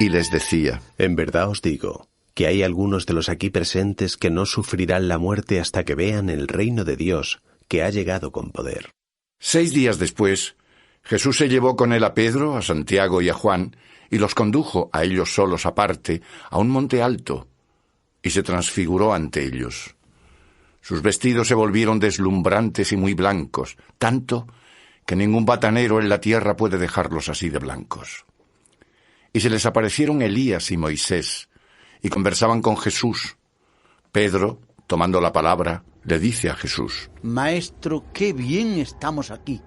Y les decía: En verdad os digo que hay algunos de los aquí presentes que no sufrirán la muerte hasta que vean el reino de Dios, que ha llegado con poder. 6 días después, Jesús se llevó con él a Pedro, a Santiago y a Juan, y los condujo a ellos solos aparte, a un monte alto, y se transfiguró ante ellos. Sus vestidos se volvieron deslumbrantes y muy blancos, tanto que ningún batanero en la tierra puede dejarlos así de blancos. Y se les aparecieron Elías y Moisés, y conversaban con Jesús. Pedro, tomando la palabra, le dice a Jesús: Maestro, qué bien estamos aquí.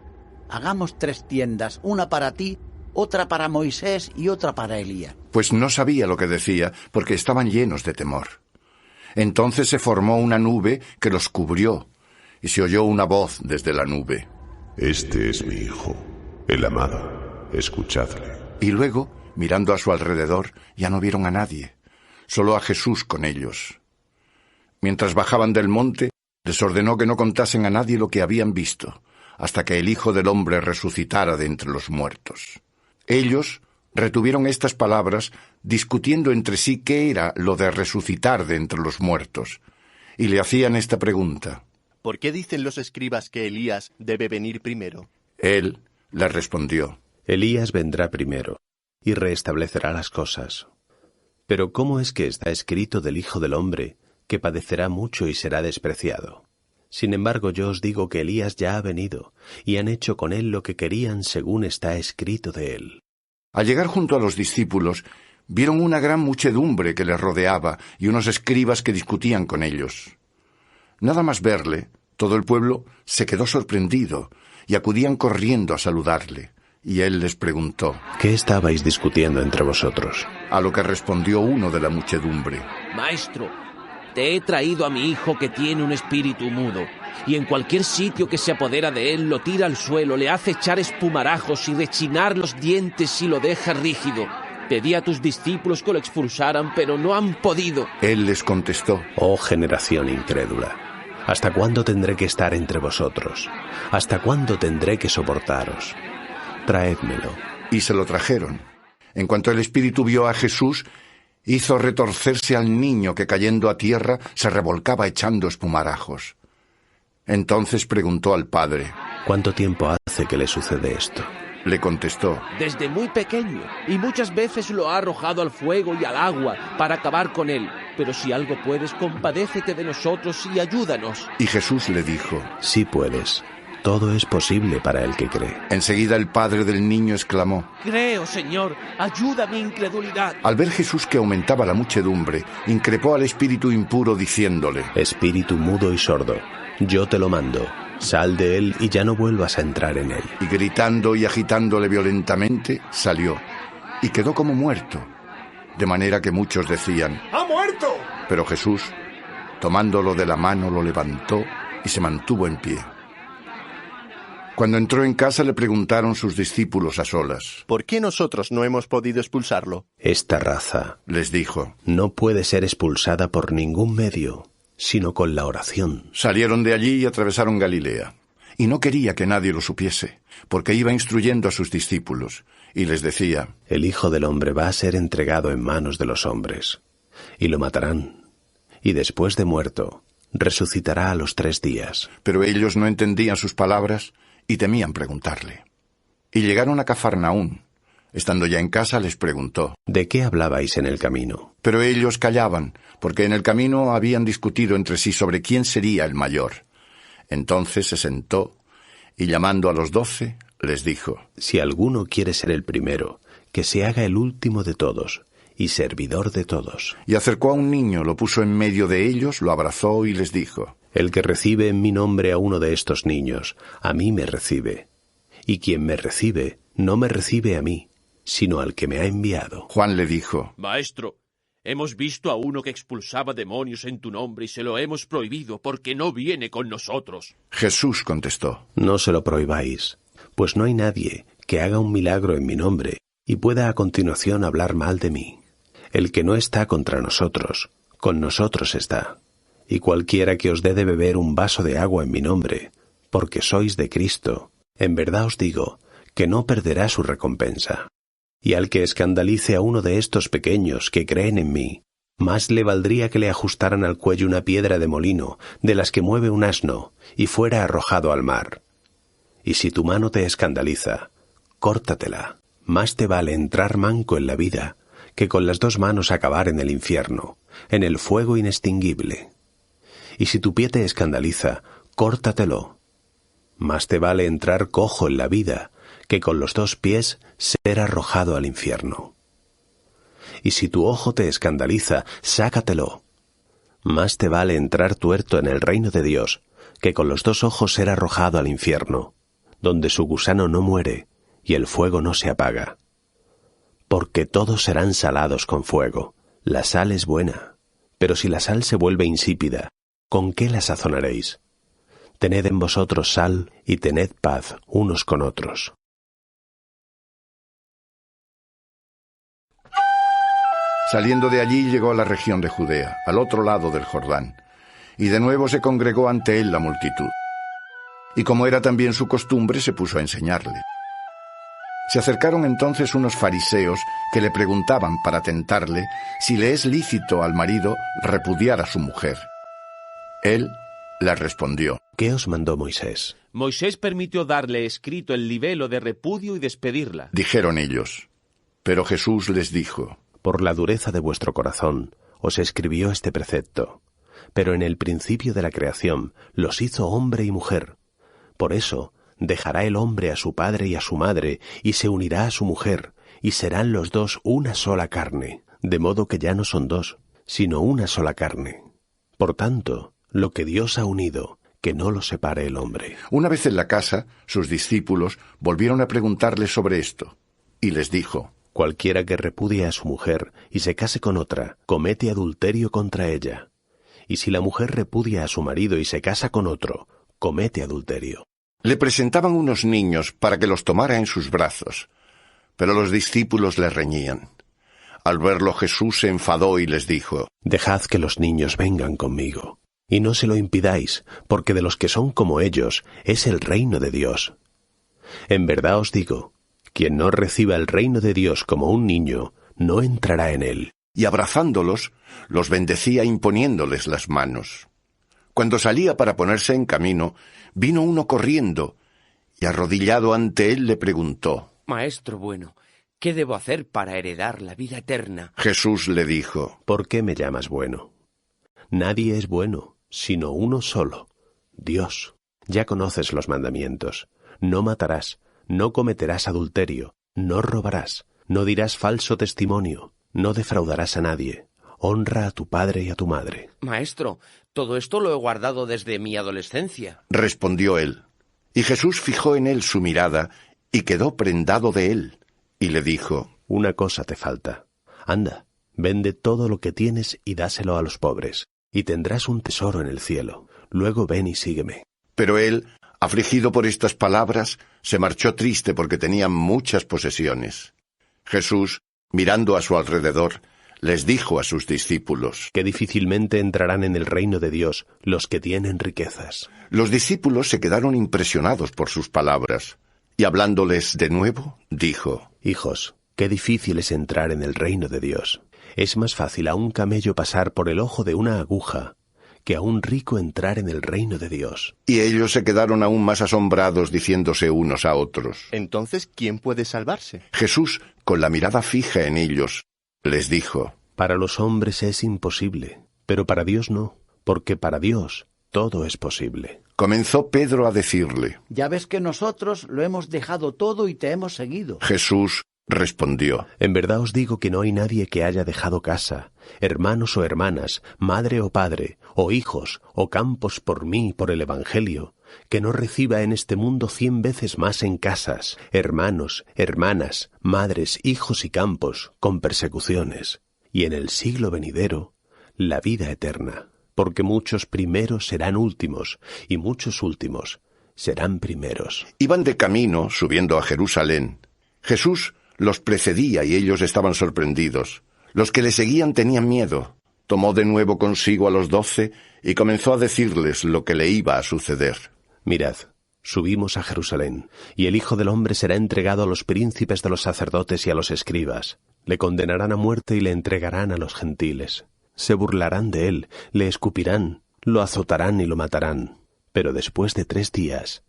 Hagamos 3 tiendas, una para ti, otra para Moisés y otra para Elías. Pues no sabía lo que decía, porque estaban llenos de temor. Entonces se formó una nube que los cubrió, y se oyó una voz desde la nube: Este es mi Hijo, el amado, escuchadle. Y luego, mirando a su alrededor, ya no vieron a nadie, solo a Jesús con ellos. Mientras bajaban del monte, les ordenó que no contasen a nadie lo que habían visto, hasta que el Hijo del Hombre resucitara de entre los muertos. Ellos retuvieron estas palabras, discutiendo entre sí qué era lo de resucitar de entre los muertos, y le hacían esta pregunta: ¿Por qué dicen los escribas que Elías debe venir primero? Él les respondió: Elías vendrá primero, y restablecerá las cosas. Pero ¿cómo es que está escrito del Hijo del Hombre, que padecerá mucho y será despreciado? Sin embargo, yo os digo que Elías ya ha venido, y han hecho con él lo que querían según está escrito de él. Al llegar junto a los discípulos, vieron una gran muchedumbre que les rodeaba y unos escribas que discutían con ellos. Nada más verle, todo el pueblo se quedó sorprendido y acudían corriendo a saludarle. Y él les preguntó: ¿Qué estabais discutiendo entre vosotros? A lo que respondió uno de la muchedumbre: Maestro, te he traído a mi hijo que tiene un espíritu mudo, y en cualquier sitio que se apodera de él lo tira al suelo, le hace echar espumarajos y rechinar los dientes y lo deja rígido. Pedí a tus discípulos que lo expulsaran, pero no han podido. Él les contestó: Oh generación incrédula, ¿hasta cuándo tendré que estar entre vosotros? ¿Hasta cuándo tendré que soportaros? Traédmelo. Y se lo trajeron. En cuanto el espíritu vio a Jesús, hizo retorcerse al niño que, cayendo a tierra, se revolcaba echando espumarajos. Entonces preguntó al padre: ¿Cuánto tiempo hace que le sucede esto? Le contestó: Desde muy pequeño, y muchas veces lo ha arrojado al fuego y al agua para acabar con él. Pero si algo puedes, compadécete de nosotros y ayúdanos. Y Jesús le dijo: Sí puedes. Todo es posible para el que cree. Enseguida el padre del niño exclamó: Creo, Señor, ayuda mi incredulidad. Al ver Jesús que aumentaba la muchedumbre, increpó al espíritu impuro diciéndole: Espíritu mudo y sordo, yo te lo mando. Sal de él y ya no vuelvas a entrar en él. Y gritando y agitándole violentamente, salió, y quedó como muerto. De manera que muchos decían: ¡Ha muerto! Pero Jesús, tomándolo de la mano, lo levantó y se mantuvo en pie. Cuando entró en casa le preguntaron sus discípulos a solas: ¿Por qué nosotros no hemos podido expulsarlo? Esta raza, les dijo, no puede ser expulsada por ningún medio, sino con la oración. Salieron de allí y atravesaron Galilea. Y no quería que nadie lo supiese, porque iba instruyendo a sus discípulos, y les decía: El Hijo del Hombre va a ser entregado en manos de los hombres, y lo matarán, y después de muerto, resucitará a los 3 días. Pero ellos no entendían sus palabras y temían preguntarle. Y llegaron a Cafarnaún. Estando ya en casa les preguntó: ¿De qué hablabais en el camino? Pero ellos callaban, porque en el camino habían discutido entre sí sobre quién sería el mayor. Entonces se sentó, y llamando a los 12, les dijo: Si alguno quiere ser el primero, que se haga el último de todos, y servidor de todos. Y acercó a un niño, lo puso en medio de ellos, lo abrazó y les dijo: El que recibe en mi nombre a uno de estos niños, a mí me recibe. Y quien me recibe, no me recibe a mí, sino al que me ha enviado. Juan le dijo: Maestro, hemos visto a uno que expulsaba demonios en tu nombre y se lo hemos prohibido porque no viene con nosotros. Jesús contestó: No se lo prohibáis, pues no hay nadie que haga un milagro en mi nombre y pueda a continuación hablar mal de mí. El que no está contra nosotros, con nosotros está. Y cualquiera que os dé de beber un vaso de agua en mi nombre, porque sois de Cristo, en verdad os digo que no perderá su recompensa. Y al que escandalice a uno de estos pequeños que creen en mí, más le valdría que le ajustaran al cuello una piedra de molino, de las que mueve un asno, y fuera arrojado al mar. Y si tu mano te escandaliza, córtatela. Más te vale entrar manco en la vida, que con las 2 manos acabar en el infierno, en el fuego inextinguible. Y si tu pie te escandaliza, córtatelo. Más te vale entrar cojo en la vida, que con los 2 pies ser arrojado al infierno. Y si tu ojo te escandaliza, sácatelo. Más te vale entrar tuerto en el reino de Dios, que con los 2 ojos ser arrojado al infierno, donde su gusano no muere y el fuego no se apaga. Porque todos serán salados con fuego. La sal es buena, pero si la sal se vuelve insípida, ¿con qué la sazonaréis? Tened en vosotros sal y tened paz unos con otros. Saliendo de allí llegó a la región de Judea, al otro lado del Jordán, y de nuevo se congregó ante él la multitud. Y como era también su costumbre, se puso a enseñarle. Se acercaron entonces unos fariseos que le preguntaban para tentarle si le es lícito al marido repudiar a su mujer. Él les respondió: ¿Qué os mandó Moisés? Moisés permitió darle escrito el libelo de repudio y despedirla. Dijeron ellos. Pero Jesús les dijo: Por la dureza de vuestro corazón os escribió este precepto, pero en el principio de la creación los hizo hombre y mujer. Por eso dejará el hombre a su padre y a su madre, y se unirá a su mujer, y serán los 2 una sola carne, de modo que ya no son 2, sino una sola carne. Por tanto, lo que Dios ha unido, que no lo separe el hombre. Una vez en la casa, sus discípulos volvieron a preguntarle sobre esto, y les dijo: Cualquiera que repudie a su mujer y se case con otra, comete adulterio contra ella. Y si la mujer repudia a su marido y se casa con otro, comete adulterio. Le presentaban unos niños para que los tomara en sus brazos, pero los discípulos le reñían. Al verlo Jesús se enfadó y les dijo: Dejad que los niños vengan conmigo, y no se lo impidáis, porque de los que son como ellos es el reino de Dios. En verdad os digo, quien no reciba el reino de Dios como un niño, no entrará en él. Y abrazándolos, los bendecía imponiéndoles las manos. Cuando salía para ponerse en camino, vino uno corriendo, y arrodillado ante él le preguntó: Maestro bueno, ¿qué debo hacer para heredar la vida eterna? Jesús le dijo: ¿Por qué me llamas bueno? Nadie es bueno, sino uno solo, Dios. Ya conoces los mandamientos: no matarás, no cometerás adulterio, no robarás, no dirás falso testimonio, no defraudarás a nadie, honra a tu padre y a tu madre. Maestro, todo esto lo he guardado desde mi adolescencia. Respondió él. Y Jesús fijó en él su mirada y quedó prendado de él, y le dijo: Una cosa te falta. Anda, vende todo lo que tienes y dáselo a los pobres, y tendrás un tesoro en el cielo. Luego ven y sígueme. Pero él, afligido por estas palabras, se marchó triste porque tenía muchas posesiones. Jesús, mirando a su alrededor, les dijo a sus discípulos: Que difícilmente entrarán en el reino de Dios los que tienen riquezas. Los discípulos se quedaron impresionados por sus palabras, y hablándoles de nuevo, dijo: Hijos, qué difícil es entrar en el reino de Dios. Es más fácil a un camello pasar por el ojo de una aguja que a un rico entrar en el reino de Dios. Y ellos se quedaron aún más asombrados, diciéndose unos a otros: Entonces, ¿quién puede salvarse? Jesús, con la mirada fija en ellos, les dijo: Para los hombres es imposible, pero para Dios no, porque para Dios todo es posible. Comenzó Pedro a decirle: Ya ves que nosotros lo hemos dejado todo y te hemos seguido. Jesús respondió: En verdad os digo que no hay nadie que haya dejado casa, hermanos o hermanas, madre o padre, o hijos, o campos por mí y por el Evangelio, que no reciba en este mundo 100 veces más en casas, hermanos, hermanas, madres, hijos y campos, con persecuciones, y en el siglo venidero, la vida eterna. Porque muchos primeros serán últimos, y muchos últimos serán primeros. Iban de camino, subiendo a Jerusalén. Jesús los precedía y ellos estaban sorprendidos. Los que le seguían tenían miedo. Tomó de nuevo consigo a los 12 y comenzó a decirles lo que le iba a suceder. Mirad, subimos a Jerusalén, y el Hijo del Hombre será entregado a los príncipes de los sacerdotes y a los escribas. Le condenarán a muerte y le entregarán a los gentiles. Se burlarán de él, le escupirán, lo azotarán y lo matarán. Pero después de 3 días,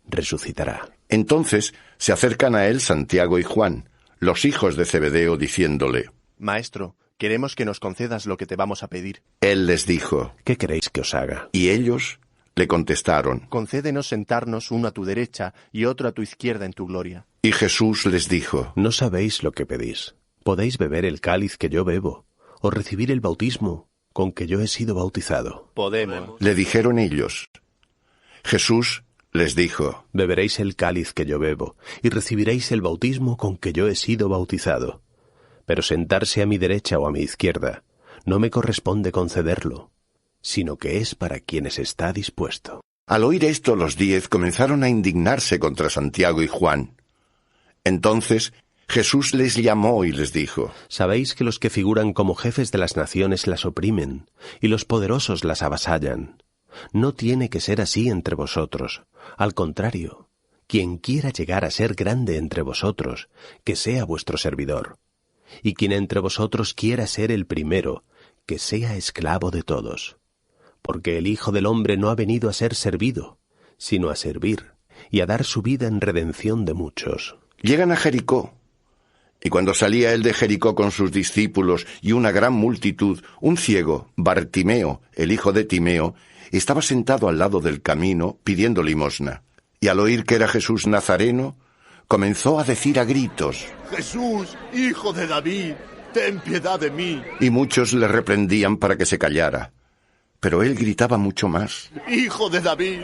resucitará. Entonces se acercan a él Santiago y Juan, los hijos de Zebedeo, diciéndole: Maestro, queremos que nos concedas lo que te vamos a pedir. Él les dijo: ¿Qué queréis que os haga? Y ellos le contestaron: Concédenos sentarnos uno a tu derecha y otro a tu izquierda en tu gloria. Y Jesús les dijo: No sabéis lo que pedís. ¿Podéis beber el cáliz que yo bebo, o recibir el bautismo con que yo he sido bautizado? Podemos. Le dijeron ellos. Jesús les dijo: Beberéis el cáliz que yo bebo, y recibiréis el bautismo con que yo he sido bautizado. Pero sentarse a mi derecha o a mi izquierda no me corresponde concederlo, sino que es para quienes está dispuesto. Al oír esto, los 10 comenzaron a indignarse contra Santiago y Juan. Entonces Jesús les llamó y les dijo: Sabéis que los que figuran como jefes de las naciones las oprimen, y los poderosos las avasallan. No tiene que ser así entre vosotros. Al contrario, quien quiera llegar a ser grande entre vosotros, que sea vuestro servidor. Y quien entre vosotros quiera ser el primero, que sea esclavo de todos. Porque el Hijo del Hombre no ha venido a ser servido, sino a servir, y a dar su vida en redención de muchos. Llegan a Jericó. Y cuando salía él de Jericó con sus discípulos y una gran multitud, un ciego, Bartimeo, el hijo de Timeo, estaba sentado al lado del camino pidiendo limosna. Y al oír que era Jesús Nazareno, comenzó a decir a gritos: Jesús, hijo de David, ten piedad de mí. Y muchos le reprendían para que se callara. Pero él gritaba mucho más: Hijo de David,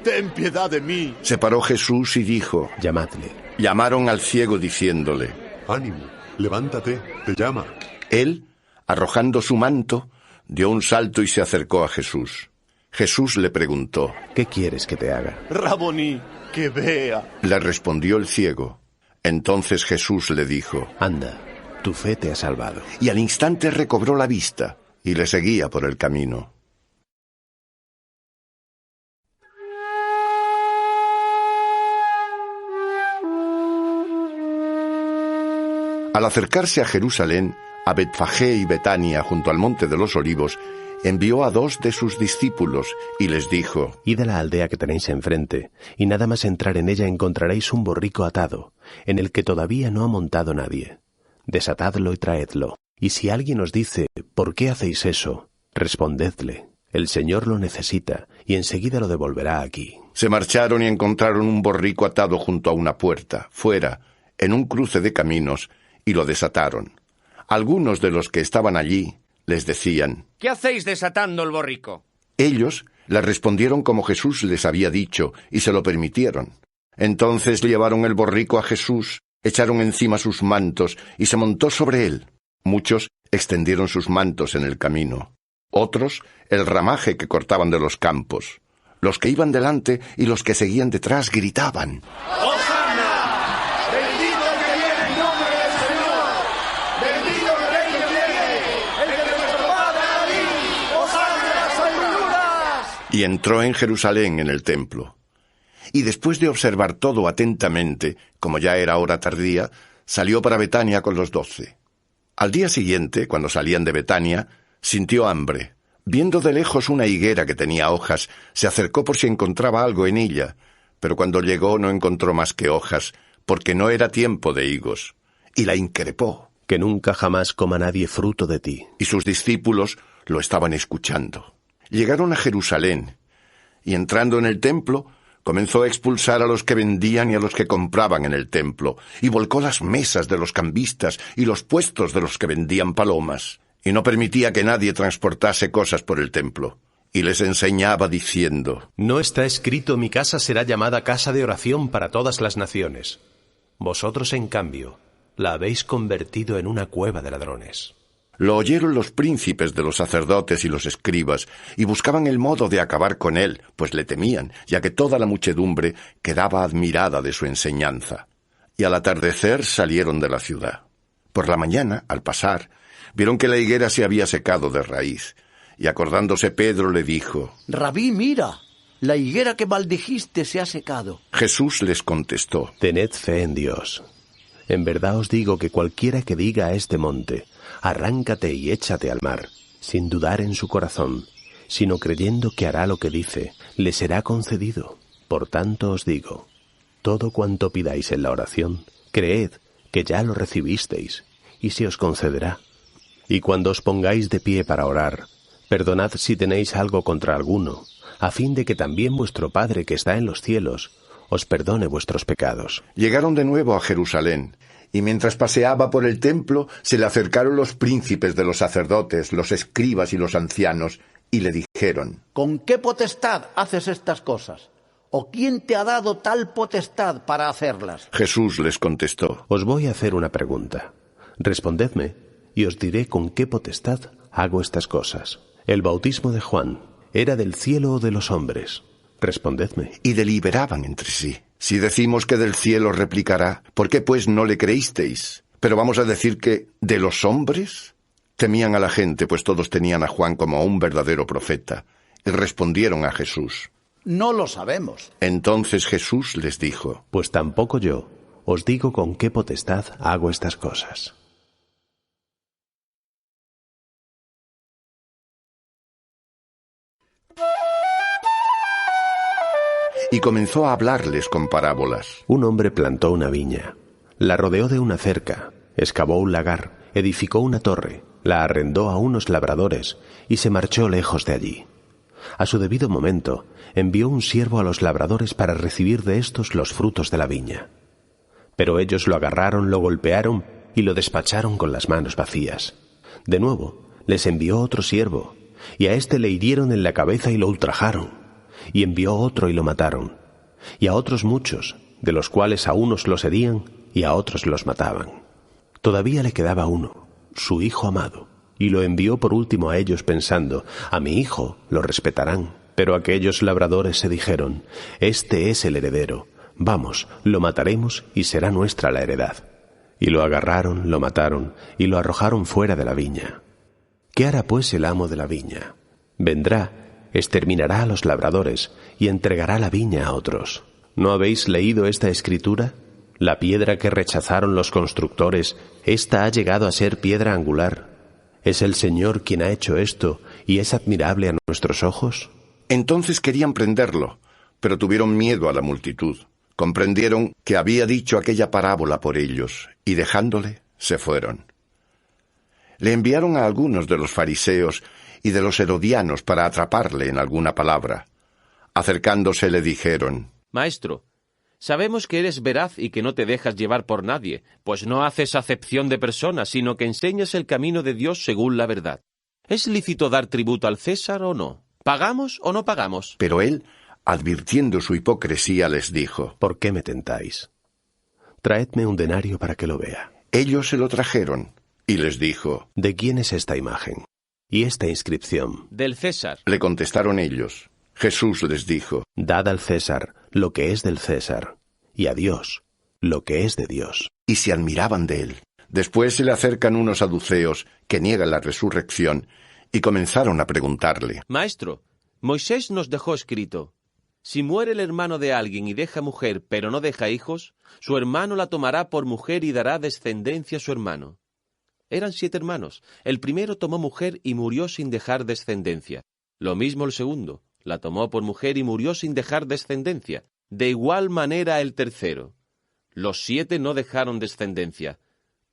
ten piedad de mí. Se paró Jesús y dijo: Llamadle. Llamaron al ciego diciéndole: Ánimo, levántate, te llama. Él, arrojando su manto, dio un salto y se acercó a Jesús. Jesús le preguntó: ¿Qué quieres que te haga? Raboní, que vea. Le respondió el ciego. Entonces Jesús le dijo: Anda, tu fe te ha salvado. Y al instante recobró la vista y le seguía por el camino. Al acercarse a Jerusalén, a Betfagé y Betania, junto al monte de los Olivos, envió a 2 de sus discípulos y les dijo: Id a la aldea que tenéis enfrente, y nada más entrar en ella encontraréis un borrico atado, en el que todavía no ha montado nadie. Desatadlo y traedlo. Y si alguien os dice: ¿por qué hacéis eso?, respondedle: el Señor lo necesita, y enseguida lo devolverá aquí. Se marcharon y encontraron un borrico atado junto a una puerta, fuera, en un cruce de caminos, y lo desataron. Algunos de los que estaban allí les decían: ¿Qué hacéis desatando el borrico? Ellos le respondieron como Jesús les había dicho, y se lo permitieron. Entonces llevaron el borrico a Jesús, echaron encima sus mantos, y se montó sobre él. Muchos extendieron sus mantos en el camino. Otros el ramaje que cortaban de los campos. Los que iban delante y los que seguían detrás gritaban: y entró en Jerusalén en el templo. Y después de observar todo atentamente, como ya era hora tardía, salió para Betania con los 12. Al día siguiente, cuando salían de Betania, sintió hambre. Viendo de lejos una higuera que tenía hojas, se acercó por si encontraba algo en ella, pero cuando llegó no encontró más que hojas, porque no era tiempo de higos. Y la increpó. Que nunca jamás coma nadie fruto de ti. Y sus discípulos lo estaban escuchando. Llegaron a Jerusalén, y entrando en el templo, comenzó a expulsar a los que vendían y a los que compraban en el templo, y volcó las mesas de los cambistas y los puestos de los que vendían palomas, y no permitía que nadie transportase cosas por el templo. Y les enseñaba diciendo: ¿No está escrito: mi casa será llamada casa de oración para todas las naciones? Vosotros, en cambio, la habéis convertido en una cueva de ladrones. Lo oyeron los príncipes de los sacerdotes y los escribas, y buscaban el modo de acabar con él, pues le temían, ya que toda la muchedumbre quedaba admirada de su enseñanza. Y al atardecer salieron de la ciudad. Por la mañana, al pasar, vieron que la higuera se había secado de raíz, y acordándose Pedro le dijo: Rabí, mira, La higuera que maldijiste se ha secado. Jesús les contestó: Tened fe en Dios. En verdad os digo que cualquiera que diga a este monte, arráncate y échate al mar, sin dudar en su corazón, sino creyendo que hará lo que dice, le será concedido. Por tanto os digo, todo cuanto pidáis en la oración, creed que ya lo recibisteis, y se os concederá. Y cuando os pongáis de pie para orar, perdonad si tenéis algo contra alguno, a fin de que también vuestro Padre que está en los cielos os perdone vuestros pecados. Llegaron de nuevo a Jerusalén, y mientras paseaba por el templo, se le acercaron los príncipes de los sacerdotes, los escribas y los ancianos, y le dijeron: ¿Con qué potestad haces estas cosas? ¿O quién te ha dado tal potestad para hacerlas? Jesús les contestó: Os voy a hacer una pregunta. Respondedme, y os diré con qué potestad hago estas cosas. ¿El bautismo de Juan era del cielo o de los hombres? Respondedme. Y deliberaban entre sí: si decimos que del cielo, replicará, ¿por qué pues no le creísteis? Pero vamos a decir que ¿de los hombres? Temían a la gente, pues todos tenían a Juan como a un verdadero profeta, y respondieron a Jesús: No lo sabemos. Entonces Jesús les dijo: Pues tampoco yo os digo con qué potestad hago estas cosas. Y comenzó a hablarles con parábolas. Un hombre plantó una viña, la rodeó de una cerca, excavó un lagar, edificó una torre, la arrendó a unos labradores y se marchó lejos de allí. A su debido momento, envió un siervo a los labradores para recibir de estos los frutos de la viña. Pero ellos lo agarraron, lo golpearon y lo despacharon con las manos vacías. De nuevo, les envió otro siervo, y a éste le hirieron en la cabeza y lo ultrajaron. Y envió otro y lo mataron, y a otros muchos, de los cuales a unos los herían y a otros los mataban. Todavía le quedaba uno, su hijo amado, y lo envió por último a ellos pensando: a mi hijo lo respetarán. Pero aquellos labradores se dijeron: este es el heredero, vamos, lo mataremos y será nuestra la heredad. Y lo agarraron, lo mataron y lo arrojaron fuera de la viña. ¿Qué hará pues el amo de la viña? Vendrá, exterminará a los labradores y entregará la viña a otros. ¿No habéis leído esta escritura? La piedra que rechazaron los constructores, esta ha llegado a ser piedra angular. ¿Es el Señor quien ha hecho esto y es admirable a nuestros ojos? Entonces querían prenderlo, pero tuvieron miedo a la multitud. Comprendieron que había dicho aquella parábola por ellos, y dejándole, se fueron. Le enviaron a algunos de los fariseos y de los herodianos para atraparle en alguna palabra. Acercándose le dijeron: Maestro, sabemos que eres veraz y que no te dejas llevar por nadie, pues no haces acepción de personas, sino que enseñas el camino de Dios según la verdad. ¿Es lícito dar tributo al César o no? ¿Pagamos o no pagamos? Pero él, advirtiendo su hipocresía, les dijo: ¿Por qué me tentáis? Traedme un denario para que lo vea. Ellos se lo trajeron, y les dijo: ¿De quién es esta imagen y esta inscripción? Del César. Le contestaron ellos. Jesús les dijo: Dad al César lo que es del César, y a Dios lo que es de Dios. Y se admiraban de él. Después se le acercan unos saduceos que niegan la resurrección, y comenzaron a preguntarle: Maestro, Moisés nos dejó escrito: si muere el hermano de alguien y deja mujer, pero no deja hijos, su hermano la tomará por mujer y dará descendencia a su hermano. Eran 7 hermanos. El primero tomó mujer y murió sin dejar descendencia. Lo mismo el segundo. La tomó por mujer y murió sin dejar descendencia. De igual manera el tercero. Los 7 no dejaron descendencia.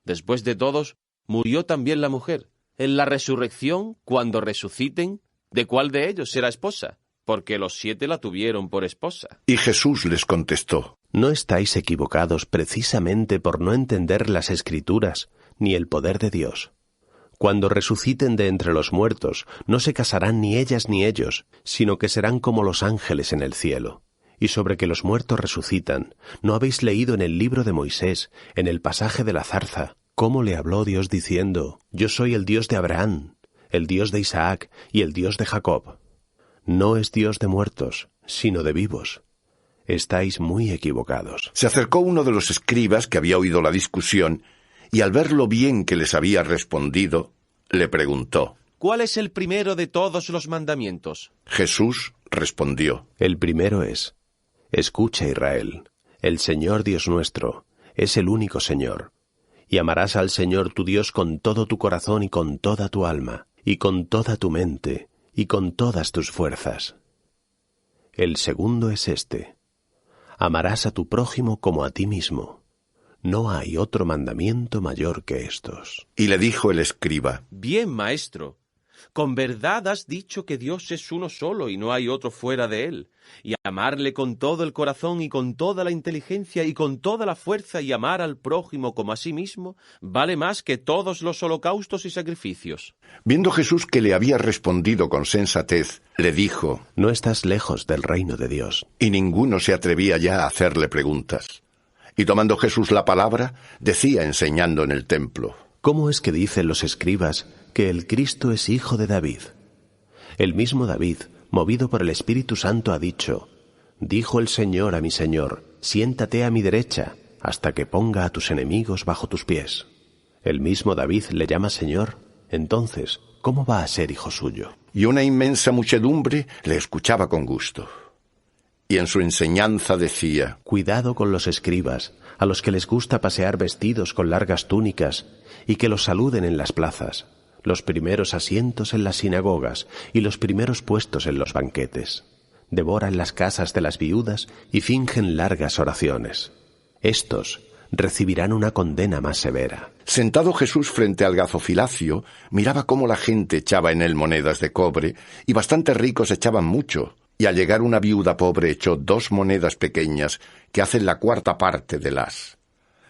Después de todos, murió también la mujer. En la resurrección, cuando resuciten, ¿de cuál de ellos será esposa? Porque los 7 la tuvieron por esposa. Y Jesús les contestó: No estáis equivocados precisamente por no entender las Escrituras ni el poder de Dios. Cuando resuciten de entre los muertos, no se casarán ni ellas ni ellos, sino que serán como los ángeles en el cielo. Y sobre que los muertos resucitan, ¿no habéis leído en el libro de Moisés, en el pasaje de la zarza, cómo le habló Dios diciendo: Yo soy el Dios de Abraham, el Dios de Isaac y el Dios de Jacob? No es Dios de muertos, sino de vivos. Estáis muy equivocados. Se acercó uno de los escribas que había oído la discusión, y al ver lo bien que les había respondido, le preguntó: ¿Cuál es el primero de todos los mandamientos? Jesús, respondió: El primero es: Escucha, Israel, el Señor Dios nuestro es el único Señor, y amarás al Señor tu Dios con todo tu corazón y con toda tu alma, y con toda tu mente, y con todas tus fuerzas. El segundo es este: amarás a tu prójimo como a ti mismo. No hay otro mandamiento mayor que estos. Y le dijo el escriba: Bien, maestro. Con verdad has dicho que Dios es uno solo y no hay otro fuera de él, y amarle con todo el corazón y con toda la inteligencia y con toda la fuerza y amar al prójimo como a sí mismo vale más que todos los holocaustos y sacrificios. Viendo Jesús que le había respondido con sensatez, le dijo: No estás lejos del reino de Dios. Y ninguno se atrevía ya a hacerle preguntas. Y tomando Jesús la palabra, decía enseñando en el templo: ¿Cómo es que dicen los escribas que el Cristo es hijo de David? El mismo David, movido por el Espíritu Santo, ha dicho: Dijo el Señor a mi Señor, siéntate a mi derecha, hasta que ponga a tus enemigos bajo tus pies. El mismo David le llama Señor. Entonces, ¿cómo va a ser hijo suyo? Y una inmensa muchedumbre le escuchaba con gusto. Y en su enseñanza decía: Cuidado con los escribas, a los que les gusta pasear vestidos con largas túnicas, y que los saluden en las plazas, los primeros asientos en las sinagogas y los primeros puestos en los banquetes. Devoran las casas de las viudas y fingen largas oraciones. Estos recibirán una condena más severa. Sentado Jesús frente al gazofilacio, miraba cómo la gente echaba en él monedas de cobre, y bastantes ricos echaban mucho. Y al llegar una viuda pobre echó 2 monedas pequeñas, que hacen la 4ª parte del as.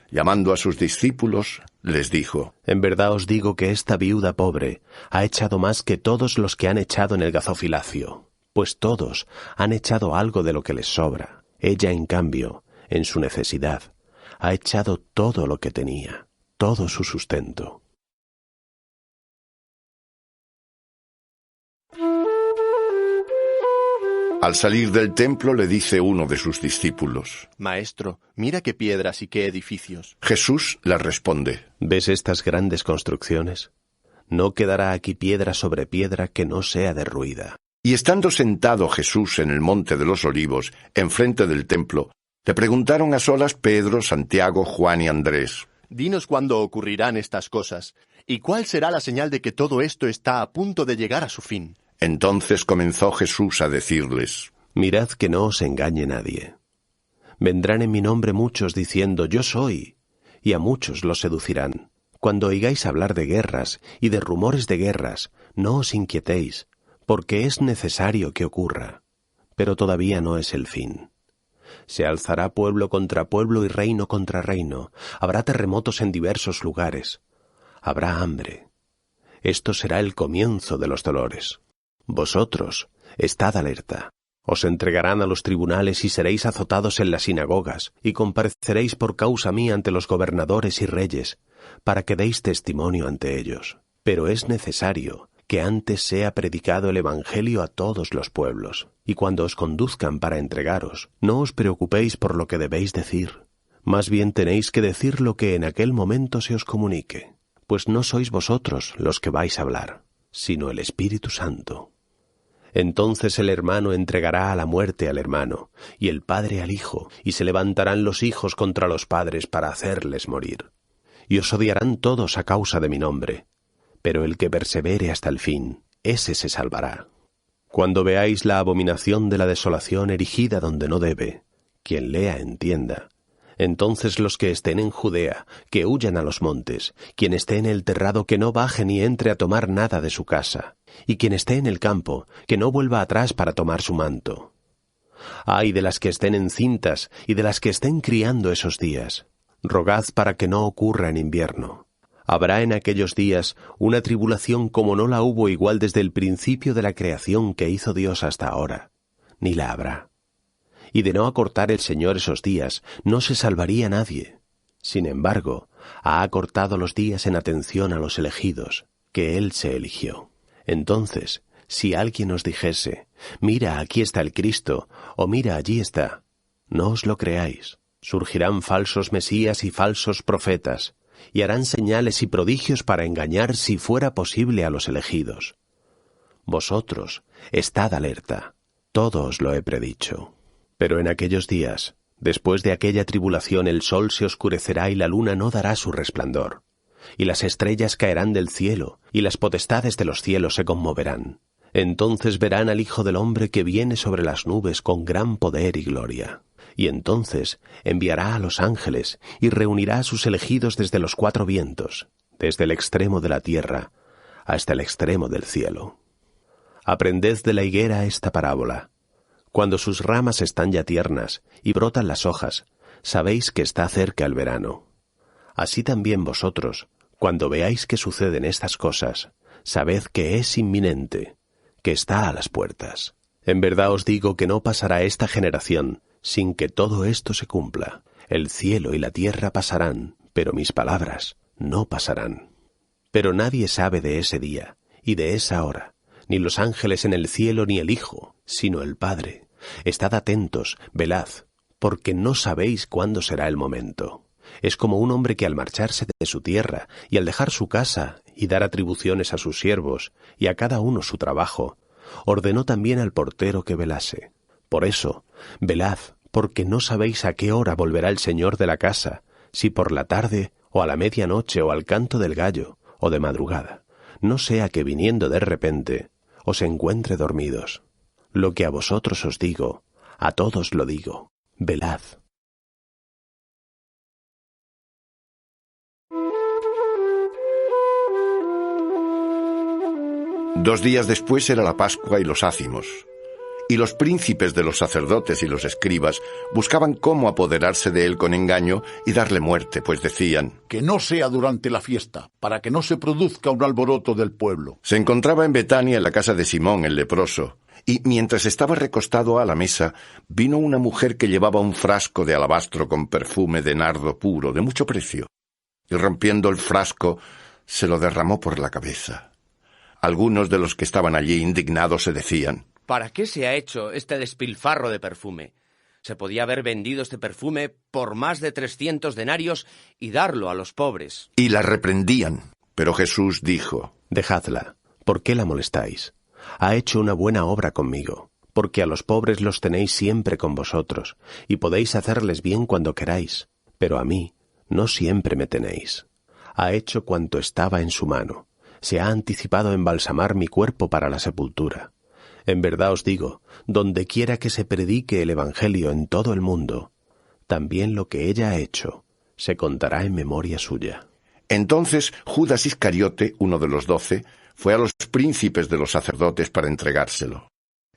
Llamando a sus discípulos, les dijo: En verdad os digo que esta viuda pobre ha echado más que todos los que han echado en el gazofilacio, pues todos han echado algo de lo que les sobra. Ella, en cambio, en su necesidad, ha echado todo lo que tenía, todo su sustento. Al salir del templo le dice uno de sus discípulos: Maestro, mira qué piedras y qué edificios. Jesús le responde: ¿Ves estas grandes construcciones? No quedará aquí piedra sobre piedra que no sea derruida. Y estando sentado Jesús en el monte de los Olivos, enfrente del templo, le preguntaron a solas Pedro, Santiago, Juan y Andrés: Dinos cuándo ocurrirán estas cosas, y cuál será la señal de que todo esto está a punto de llegar a su fin. Entonces comenzó Jesús a decirles: Mirad que no os engañe nadie. Vendrán en mi nombre muchos diciendo: Yo soy, y a muchos los seducirán. Cuando oigáis hablar de guerras y de rumores de guerras, no os inquietéis, porque es necesario que ocurra, pero todavía no es el fin. Se alzará pueblo contra pueblo y reino contra reino. Habrá terremotos en diversos lugares. Habrá hambre. Esto será el comienzo de los dolores. Vosotros, estad alerta. Os entregarán a los tribunales y seréis azotados en las sinagogas, y compareceréis por causa mía ante los gobernadores y reyes, para que deis testimonio ante ellos. Pero es necesario que antes sea predicado el Evangelio a todos los pueblos, y cuando os conduzcan para entregaros, no os preocupéis por lo que debéis decir. Más bien tenéis que decir lo que en aquel momento se os comunique, pues no sois vosotros los que vais a hablar, sino el Espíritu Santo. Entonces el hermano entregará a la muerte al hermano, y el padre al hijo, y se levantarán los hijos contra los padres para hacerles morir. Y os odiarán todos a causa de mi nombre, pero el que persevere hasta el fin, ese se salvará. Cuando veáis la abominación de la desolación erigida donde no debe, quien lea entienda. Entonces los que estén en Judea, que huyan a los montes, quien esté en el terrado, que no baje ni entre a tomar nada de su casa, y quien esté en el campo, que no vuelva atrás para tomar su manto. Ay de las que estén encintas y de las que estén criando esos días. Rogad para que no ocurra en invierno. Habrá en aquellos días una tribulación como no la hubo igual desde el principio de la creación que hizo Dios hasta ahora, ni la habrá. Y de no acortar el Señor esos días, no se salvaría nadie. Sin embargo, ha acortado los días en atención a los elegidos, que Él se eligió. Entonces, si alguien os dijese: mira, aquí está el Cristo, o mira, allí está, no os lo creáis. Surgirán falsos mesías y falsos profetas, y harán señales y prodigios para engañar, si fuera posible, a los elegidos. Vosotros, estad alerta, Todo os lo he predicho. Pero en aquellos días, después de aquella tribulación, el sol se oscurecerá y la luna no dará su resplandor, y las estrellas caerán del cielo, y las potestades de los cielos se conmoverán. Entonces verán al Hijo del Hombre que viene sobre las nubes con gran poder y gloria. Y entonces enviará a los ángeles y reunirá a sus elegidos desde los cuatro vientos, desde el extremo de la tierra hasta el extremo del cielo. Aprended de la higuera esta parábola. Cuando sus ramas están ya tiernas y brotan las hojas, sabéis que está cerca el verano. Así también vosotros, cuando veáis que suceden estas cosas, sabed que es inminente, que está a las puertas. En verdad os digo que no pasará esta generación sin que todo esto se cumpla. El cielo y la tierra pasarán, pero mis palabras no pasarán. Pero nadie sabe de ese día y de esa hora, ni los ángeles en el cielo ni el Hijo, sino el Padre. Estad atentos, velad, porque no sabéis cuándo será el momento. Es como un hombre que al marcharse de su tierra y al dejar su casa y dar atribuciones a sus siervos y a cada uno su trabajo, ordenó también al portero que velase. Por eso, velad, porque no sabéis a qué hora volverá el señor de la casa, si por la tarde, o a la medianoche, o al canto del gallo, o de madrugada, no sea que viniendo de repente os encuentre dormidos. Lo que a vosotros os digo, a todos lo digo, velad. Dos días después era la Pascua y los ácimos. Y los príncipes de los sacerdotes y los escribas buscaban cómo apoderarse de él con engaño y darle muerte, pues decían: que no sea durante la fiesta, para que no se produzca un alboroto del pueblo. Se encontraba en Betania, en la casa de Simón el leproso, y mientras estaba recostado a la mesa, vino una mujer que llevaba un frasco de alabastro con perfume de nardo puro, de mucho precio, y rompiendo el frasco, se lo derramó por la cabeza. Algunos de los que estaban allí indignados se decían: ¿para qué se ha hecho este despilfarro de perfume? Se podía haber vendido este perfume por más de 300 denarios y darlo a los pobres. Y la reprendían. Pero Jesús dijo: dejadla, ¿por qué la molestáis? Ha hecho una buena obra conmigo, porque a los pobres los tenéis siempre con vosotros, y podéis hacerles bien cuando queráis, pero a mí no siempre me tenéis. Ha hecho cuanto estaba en su mano. Se ha anticipado a embalsamar mi cuerpo para la sepultura. En verdad os digo, donde quiera que se predique el Evangelio en todo el mundo, también lo que ella ha hecho se contará en memoria suya. Entonces Judas Iscariote, uno de los 12, fue a los príncipes de los sacerdotes para entregárselo.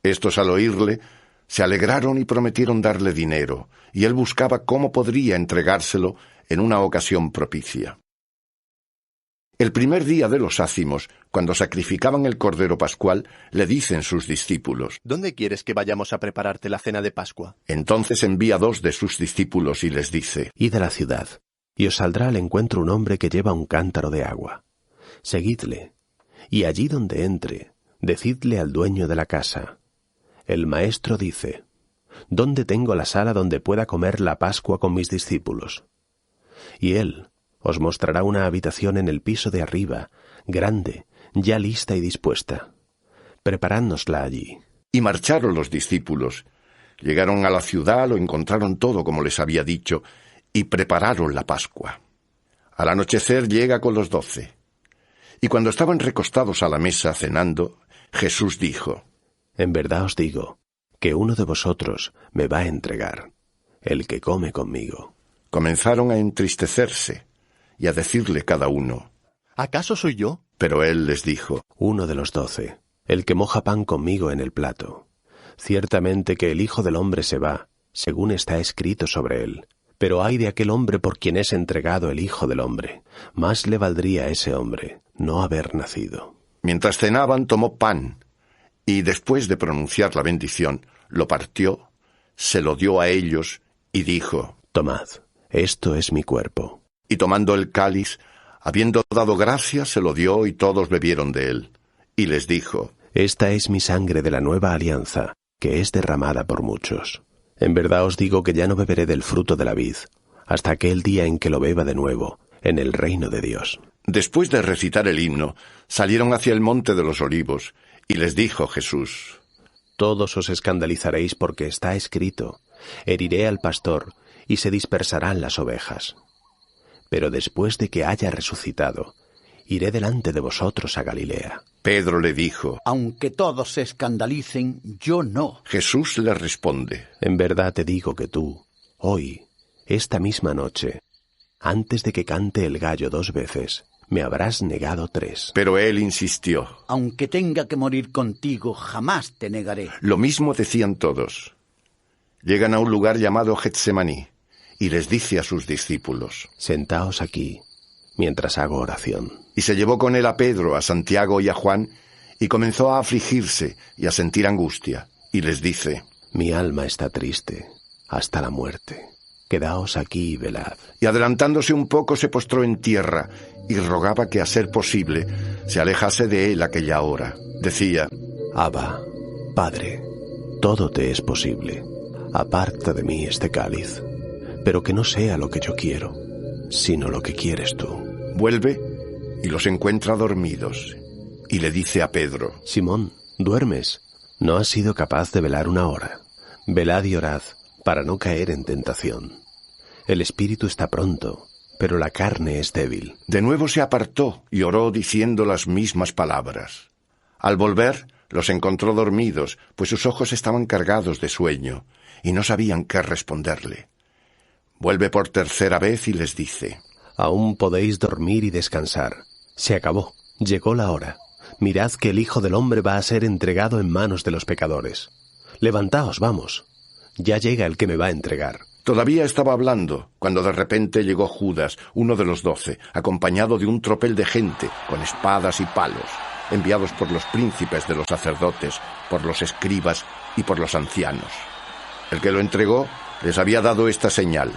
Estos, al oírle, se alegraron y prometieron darle dinero, y él buscaba cómo podría entregárselo en una ocasión propicia. El primer día de los ácimos, cuando sacrificaban el cordero pascual, le dicen sus discípulos: ¿dónde quieres que vayamos a prepararte la cena de Pascua? Entonces envía 2 de sus discípulos y les dice: id a la ciudad, y os saldrá al encuentro un hombre que lleva un cántaro de agua. Seguidle, y allí donde entre, decidle al dueño de la casa: el maestro dice, ¿dónde tengo la sala donde pueda comer la Pascua con mis discípulos? Y él os mostrará una habitación en el piso de arriba, grande, ya lista y dispuesta. Preparádnosla allí. Y marcharon los discípulos. Llegaron a la ciudad, lo encontraron todo como les había dicho, y prepararon la Pascua. Al anochecer llega con los 12. Y cuando estaban recostados a la mesa cenando, Jesús dijo: en verdad os digo, que uno de vosotros me va a entregar, el que come conmigo. Comenzaron a entristecerse y a decirle cada uno: ¿acaso soy yo? Pero él les dijo: uno de los 12, el que moja pan conmigo en el plato. Ciertamente que el Hijo del Hombre se va, según está escrito sobre él. Pero ay de aquel hombre por quien es entregado el Hijo del Hombre. Más le valdría a ese hombre no haber nacido. Mientras cenaban, tomó pan, y después de pronunciar la bendición, lo partió, se lo dio a ellos, y dijo: tomad, esto es mi cuerpo. Y tomando el cáliz, habiendo dado gracias, se lo dio, y todos bebieron de él. Y les dijo: esta es mi sangre de la nueva alianza, que es derramada por muchos. En verdad os digo que ya no beberé del fruto de la vid, hasta aquel día en que lo beba de nuevo, en el reino de Dios. Después de recitar el himno, salieron hacia el monte de los Olivos, y les dijo Jesús: Todos os escandalizaréis porque está escrito: heriré al pastor y se dispersarán las ovejas. Pero después de que haya resucitado, iré delante de vosotros a Galilea. Pedro le dijo: Aunque todos se escandalicen, yo no. Jesús le responde: En verdad te digo que tú, hoy, esta misma noche, antes de que cante el gallo 2 veces, me habrás negado 3. Pero él insistió: Aunque tenga que morir contigo, jamás te negaré. Lo mismo decían todos. Llegan a un lugar llamado Getsemaní y les dice a sus discípulos: Sentaos aquí, mientras hago oración. Y se llevó con él a Pedro, a Santiago y a Juan, y comenzó a afligirse y a sentir angustia. Y les dice: Mi alma está triste, hasta la muerte. Quedaos aquí y velad. Y adelantándose un poco se postró en tierra y rogaba que, a ser posible, se alejase de él aquella hora. Decía: Abba, Padre, todo te es posible. Aparta de mí este cáliz, pero que no sea lo que yo quiero, sino lo que quieres tú. Vuelve y los encuentra dormidos, y le dice a Pedro: Simón, ¿duermes? ¿No has sido capaz de velar 1 hora? Velad y orad, para no caer en tentación. El espíritu está pronto, pero la carne es débil. De nuevo se apartó y oró diciendo las mismas palabras. Al volver, los encontró dormidos, pues sus ojos estaban cargados de sueño, y no sabían qué responderle. Vuelve por 3ª vez y les dice: Aún podéis dormir y descansar. Se acabó, llegó la hora. Mirad que el Hijo del Hombre va a ser entregado en manos de los pecadores. Levantaos, vamos. Ya llega el que me va a entregar. Todavía estaba hablando, cuando de repente llegó Judas, uno de los 12, acompañado de un tropel de gente, con espadas y palos, enviados por los príncipes de los sacerdotes, por los escribas y por los ancianos. El que lo entregó les había dado esta señal: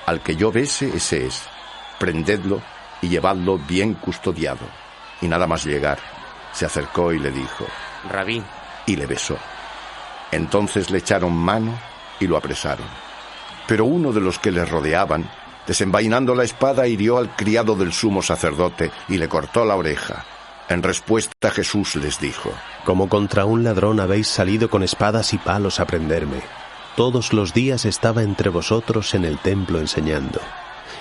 Al que yo bese, ese es. Prendedlo y llevadlo bien custodiado. Y nada más llegar, se acercó y le dijo: Rabí. Y le besó. Entonces le echaron mano y lo apresaron. Pero uno de los que le rodeaban, desenvainando la espada, hirió al criado del sumo sacerdote y le cortó la oreja. En respuesta, Jesús les dijo: Como contra un ladrón habéis salido con espadas y palos a prenderme. Todos los días estaba entre vosotros en el templo enseñando,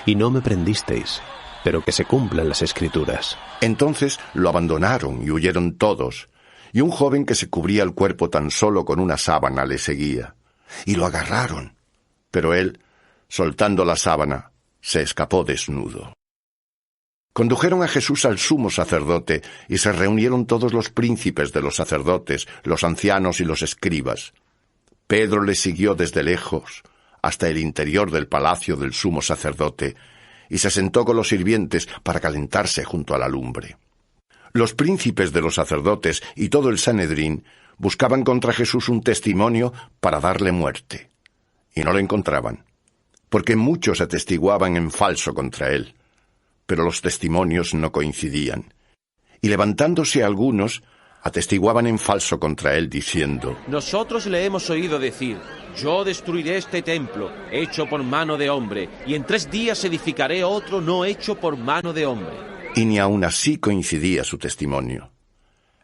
y no me prendisteis, pero que se cumplan las Escrituras. Entonces lo abandonaron y huyeron todos, y un joven que se cubría el cuerpo tan solo con una sábana le seguía. Y lo agarraron, pero él, soltando la sábana, se escapó desnudo. Condujeron a Jesús al sumo sacerdote, y se reunieron todos los príncipes de los sacerdotes, los ancianos y los escribas. Pedro le siguió desde lejos hasta el interior del palacio del sumo sacerdote, y se sentó con los sirvientes para calentarse junto a la lumbre. Los príncipes de los sacerdotes y todo el Sanedrín buscaban contra Jesús un testimonio para darle muerte, y no lo encontraban, porque muchos atestiguaban en falso contra él, pero los testimonios no coincidían, y levantándose algunos, atestiguaban en falso contra él, diciendo: Nosotros le hemos oído decir: Yo destruiré este templo, hecho por mano de hombre, y en 3 días edificaré otro no hecho por mano de hombre. Y ni aun así coincidía su testimonio.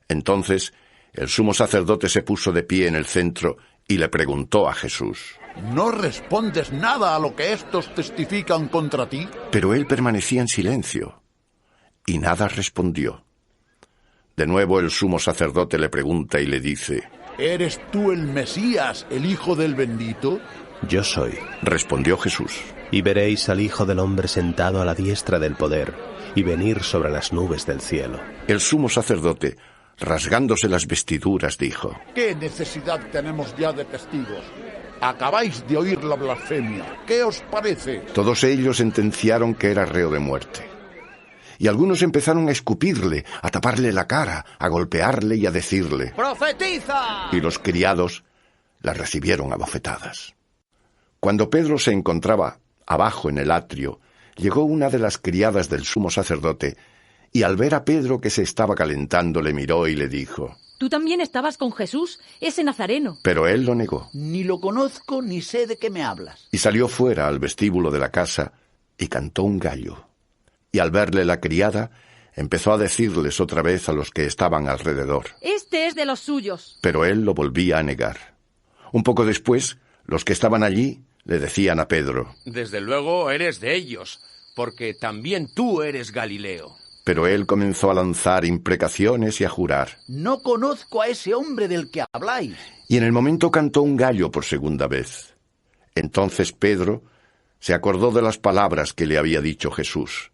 Entonces el sumo sacerdote se puso de pie en el centro y le preguntó a Jesús: ¿No respondes nada a lo que estos testifican contra ti? Pero él permanecía en silencio, y nada respondió. De nuevo el sumo sacerdote le pregunta y le dice: ¿Eres tú el Mesías, el Hijo del Bendito? Yo soy. Respondió Jesús: Y veréis al Hijo del Hombre sentado a la diestra del poder, y venir sobre las nubes del cielo. El sumo sacerdote, rasgándose las vestiduras, dijo: ¿Qué necesidad tenemos ya de testigos? Acabáis de oír la blasfemia. ¿Qué os parece? Todos ellos sentenciaron que era reo de muerte. Y algunos empezaron a escupirle, a taparle la cara, a golpearle y a decirle: ¡Profetiza! Y los criados la recibieron a bofetadas. Cuando Pedro se encontraba abajo en el atrio, llegó una de las criadas del sumo sacerdote, y al ver a Pedro que se estaba calentando, le miró y le dijo: Tú también estabas con Jesús, ese nazareno. Pero él lo negó. Ni lo conozco ni sé de qué me hablas. Y salió fuera al vestíbulo de la casa y cantó un gallo. Y al verle la criada, Empezó a decirles otra vez a los que estaban alrededor. Este es de los suyos. Pero él lo volvía a negar. Un poco después, los que estaban allí le decían a Pedro: Desde luego eres de ellos, porque también tú eres Galileo. Pero él comenzó a lanzar imprecaciones y a jurar: No conozco a ese hombre del que habláis. Y en el momento cantó un gallo por segunda vez. Entonces Pedro se acordó de las palabras que le había dicho Jesús: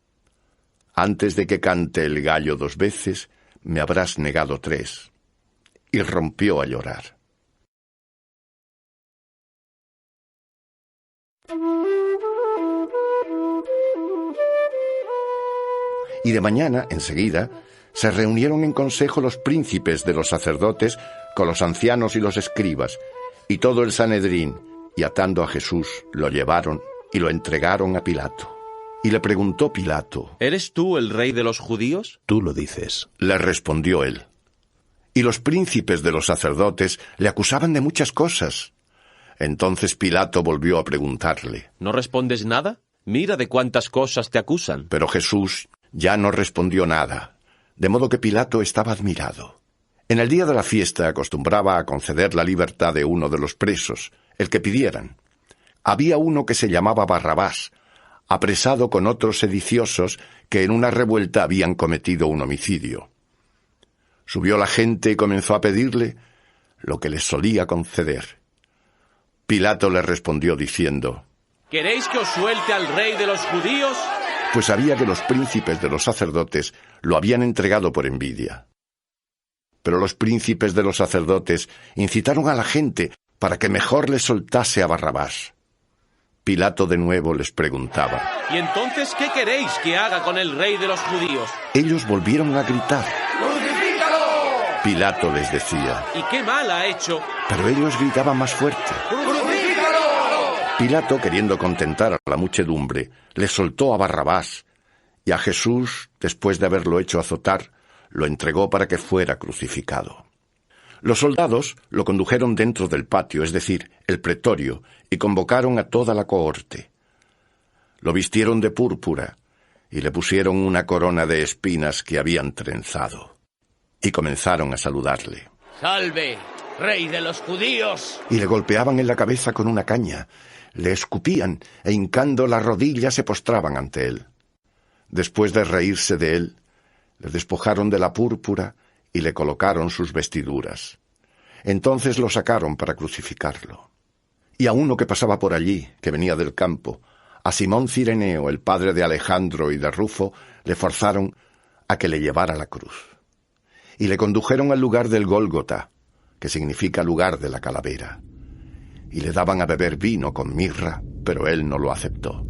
Antes de que cante el gallo 2 veces, me habrás negado 3. Y rompió a llorar. Y de mañana, enseguida, se reunieron en consejo los príncipes de los sacerdotes con los ancianos y los escribas, y todo el Sanedrín, y atando a Jesús, lo llevaron y lo entregaron a Pilato. Y le preguntó Pilato: ¿Eres tú el rey de los judíos? Tú lo dices. Le respondió él. Y los príncipes de los sacerdotes le acusaban de muchas cosas. Entonces Pilato volvió a preguntarle: ¿No respondes nada? Mira de cuántas cosas te acusan. Pero Jesús ya no respondió nada, de modo que Pilato estaba admirado. En el día de la fiesta acostumbraba a conceder la libertad de uno de los presos, el que pidieran. Había uno que se llamaba Barrabás, apresado con otros sediciosos que en una revuelta habían cometido un homicidio. Subió la gente y comenzó a pedirle lo que les solía conceder. Pilato le respondió diciendo: ¿Queréis que os suelte al rey de los judíos? Pues sabía que los príncipes de los sacerdotes lo habían entregado por envidia. Pero los príncipes de los sacerdotes incitaron a la gente para que mejor les soltase a Barrabás. Pilato de nuevo les preguntaba: ¿Y entonces qué queréis que haga con el rey de los judíos? Ellos volvieron a gritar: ¡Crucifícalo! Pilato les decía: ¿Y qué mal ha hecho? Pero ellos gritaban más fuerte. ¡Crucifícalo! Pilato, queriendo contentar a la muchedumbre, les soltó a Barrabás, y a Jesús, después de haberlo hecho azotar, lo entregó para que fuera crucificado. Los soldados lo condujeron dentro del patio, es decir, el pretorio, y convocaron a toda la cohorte. Lo vistieron de púrpura, y le pusieron una corona de espinas que habían trenzado. Y comenzaron a saludarle. ¡Salve, rey de los judíos! Y le golpeaban en la cabeza con una caña, le escupían, e hincando las rodillas se postraban ante él. Después de reírse de él, le despojaron de la púrpura y le colocaron sus vestiduras. Entonces lo sacaron para crucificarlo. Y a uno que pasaba por allí, que venía del campo, a Simón Cireneo, el padre de Alejandro y de Rufo, le forzaron a que le llevara la cruz. Y le condujeron al lugar del Gólgota, que significa lugar de la calavera. Y le daban a beber vino con mirra, pero él no lo aceptó.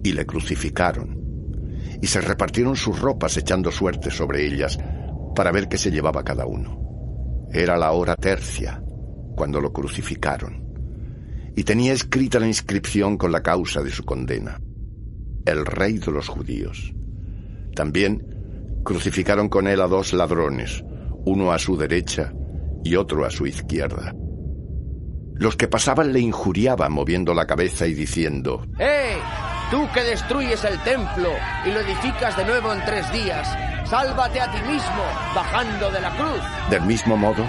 Y le crucificaron. Y se repartieron sus ropas echando suerte sobre ellas, para ver qué se llevaba cada uno. Era la hora tercia, cuando lo crucificaron. Y tenía escrita la inscripción con la causa de su condena: el rey de los judíos. También crucificaron con él a 2 ladrones, uno a su derecha y otro a su izquierda. Los que pasaban le injuriaban moviendo la cabeza y diciendo: ¡Eh! Tú que destruyes el templo y lo edificas de nuevo en 3 días, sálvate a ti mismo, bajando de la cruz. Del mismo modo,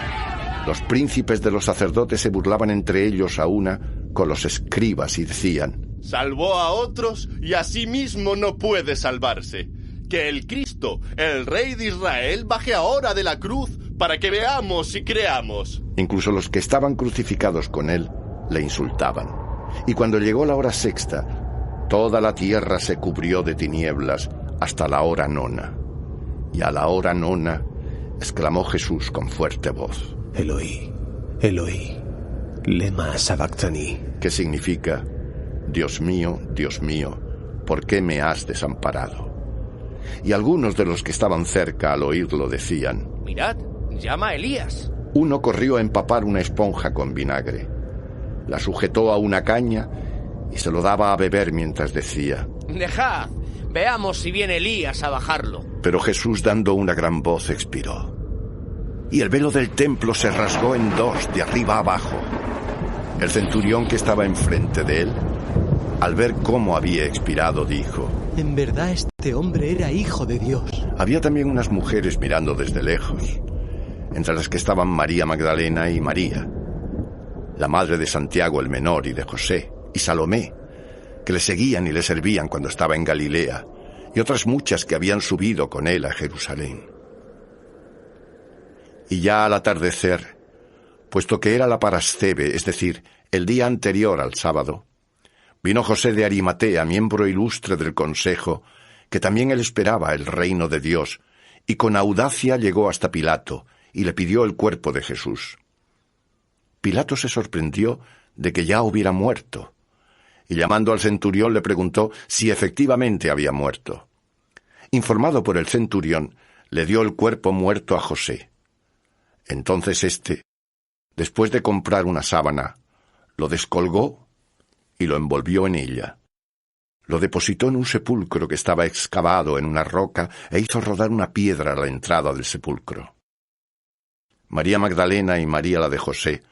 los príncipes de los sacerdotes se burlaban entre ellos a una con los escribas y decían: Salvó a otros y a sí mismo no puede salvarse. Que el Cristo, el Rey de Israel, baje ahora de la cruz para que veamos y creamos. Incluso los que estaban crucificados con él le insultaban. Y cuando llegó la hora sexta, toda la tierra se cubrió de tinieblas hasta la hora 9. Y a la hora 9 exclamó Jesús con fuerte voz: Eloi, Eloi, lema sabactani. Que significa: Dios mío, ¿por qué me has desamparado? Y algunos de los que estaban cerca al oírlo decían: Mirad, llama a Elías. Uno corrió a empapar una esponja con vinagre, la sujetó a una caña y se lo daba a beber mientras decía: Dejad, veamos si viene Elías a bajarlo. Pero Jesús, dando una gran voz, expiró. Y el velo del templo se rasgó en 2, de arriba a abajo. El centurión que estaba enfrente de él, al ver cómo había expirado, dijo: En verdad este hombre era hijo de Dios. Había también unas mujeres mirando desde lejos, entre las que estaban María Magdalena y María, la madre de Santiago el menor y de José, y Salomé, que le seguían y le servían cuando estaba en Galilea, y otras muchas que habían subido con él a Jerusalén. Y ya al atardecer, puesto que era la parascebe, es decir, el día anterior al sábado, vino José de Arimatea, miembro ilustre del consejo, que también él esperaba el reino de Dios, y con audacia llegó hasta Pilato, y le pidió el cuerpo de Jesús. Pilato se sorprendió de que ya hubiera muerto, y llamando al centurión le preguntó si efectivamente había muerto. Informado por el centurión, le dio el cuerpo muerto a José. Entonces éste, después de comprar una sábana, lo descolgó y lo envolvió en ella. Lo depositó en un sepulcro que estaba excavado en una roca e hizo rodar una piedra a la entrada del sepulcro. María Magdalena y María la de José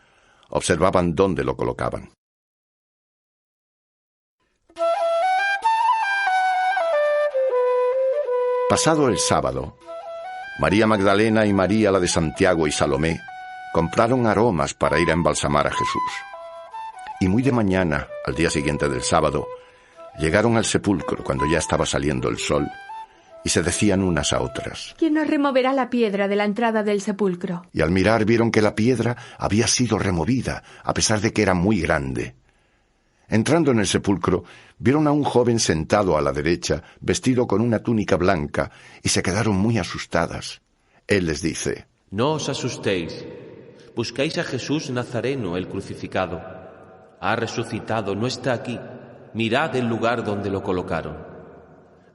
observaban dónde lo colocaban. Pasado el sábado, María Magdalena y María la de Santiago y Salomé compraron aromas para ir a embalsamar a Jesús. Y muy de mañana, al día siguiente del sábado, llegaron al sepulcro cuando ya estaba saliendo el sol, y se decían unas a otras: ¿Quién nos removerá la piedra de la entrada del sepulcro? Y al mirar vieron que la piedra había sido removida, a pesar de que era muy grande. Entrando en el sepulcro, vieron a un joven sentado a la derecha, vestido con una túnica blanca, y se quedaron muy asustadas. Él les dice: No os asustéis. Buscáis a Jesús Nazareno, el crucificado. Ha resucitado, no está aquí. Mirad el lugar donde lo colocaron.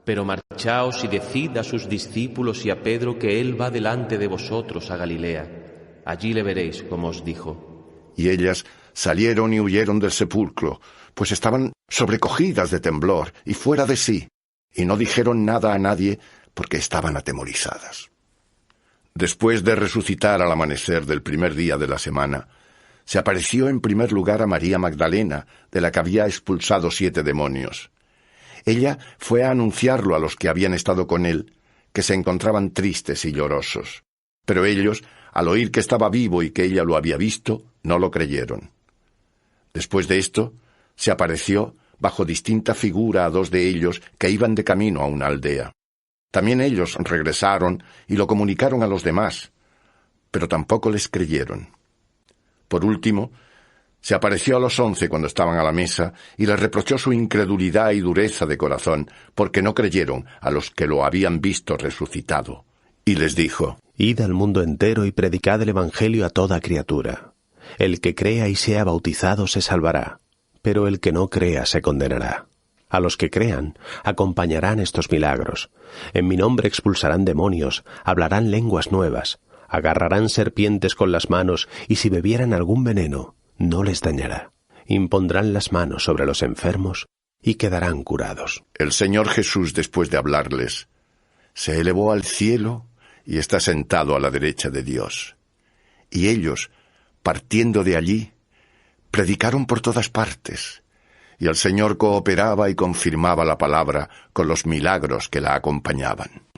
Pero marchaos y decid a sus discípulos y a Pedro que él va delante de vosotros a Galilea. Allí le veréis, como os dijo. Y ellas salieron y huyeron del sepulcro, pues estaban sobrecogidas de temblor y fuera de sí, y no dijeron nada a nadie porque estaban atemorizadas. Después de resucitar al amanecer del primer día de la semana, se apareció en primer lugar a María Magdalena, de la que había expulsado 7 demonios. Ella fue a anunciarlo a los que habían estado con él, que se encontraban tristes y llorosos. Pero ellos, al oír que estaba vivo y que ella lo había visto, no lo creyeron. Después de esto, se apareció bajo distinta figura a 2 de ellos que iban de camino a una aldea. También ellos regresaron y lo comunicaron a los demás, pero tampoco les creyeron. Por último, se apareció a los 11 cuando estaban a la mesa y les reprochó su incredulidad y dureza de corazón, porque no creyeron a los que lo habían visto resucitado. Y les dijo: Id al mundo entero y predicad el Evangelio a toda criatura. El que crea y sea bautizado se salvará, pero el que no crea se condenará. A los que crean, acompañarán estos milagros. En mi nombre expulsarán demonios, hablarán lenguas nuevas, agarrarán serpientes con las manos, y si bebieran algún veneno, no les dañará. Impondrán las manos sobre los enfermos y quedarán curados. El Señor Jesús, después de hablarles, se elevó al cielo y está sentado a la derecha de Dios. Y ellos, partiendo de allí, predicaron por todas partes, y el Señor cooperaba y confirmaba la palabra con los milagros que la acompañaban.